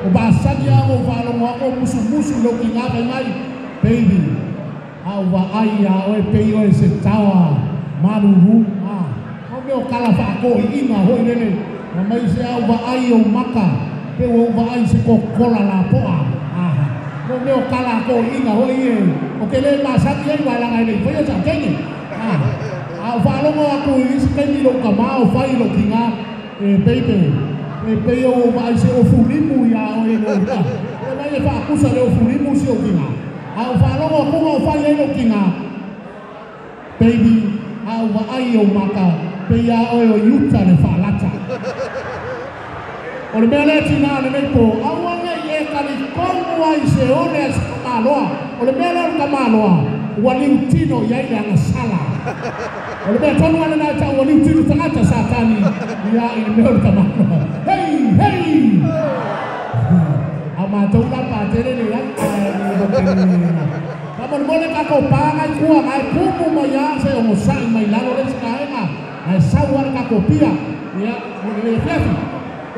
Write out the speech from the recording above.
o bahasa dia o valong ako musu-musu lo kinga mai baby au vaai o pei o se tawa maruru o meu kala fa ko inga hoi lele na mai se au vaai o maka pe o vaai se kokola la poa o meu kala ko inga hoi e o ke le bahasa dia wala ngai le foi sa kengi au valong ako i se kengi lo kamao fai lo kinga baby pe o vai se o fulimu ya o e no ta e vai fa akusa le o fulimu si o kinga au fa lo ko o fa le o kinga baby au va ai o maka pe ya o yuta le fa lata o le mele tina le me po au anga ye ka ni komu ai se o le kamaloa o le mele o kamaloa wali utino ya ile anga sala o le mele tonu ana na ta wali utino tangata satani ya ile mele o kamaloa hey ama taulah Patele ni kan kamu boleh kau pangai kuah ai kumu maya saya ngusai mai lalu sekarang ai sawar kau pia ya boleh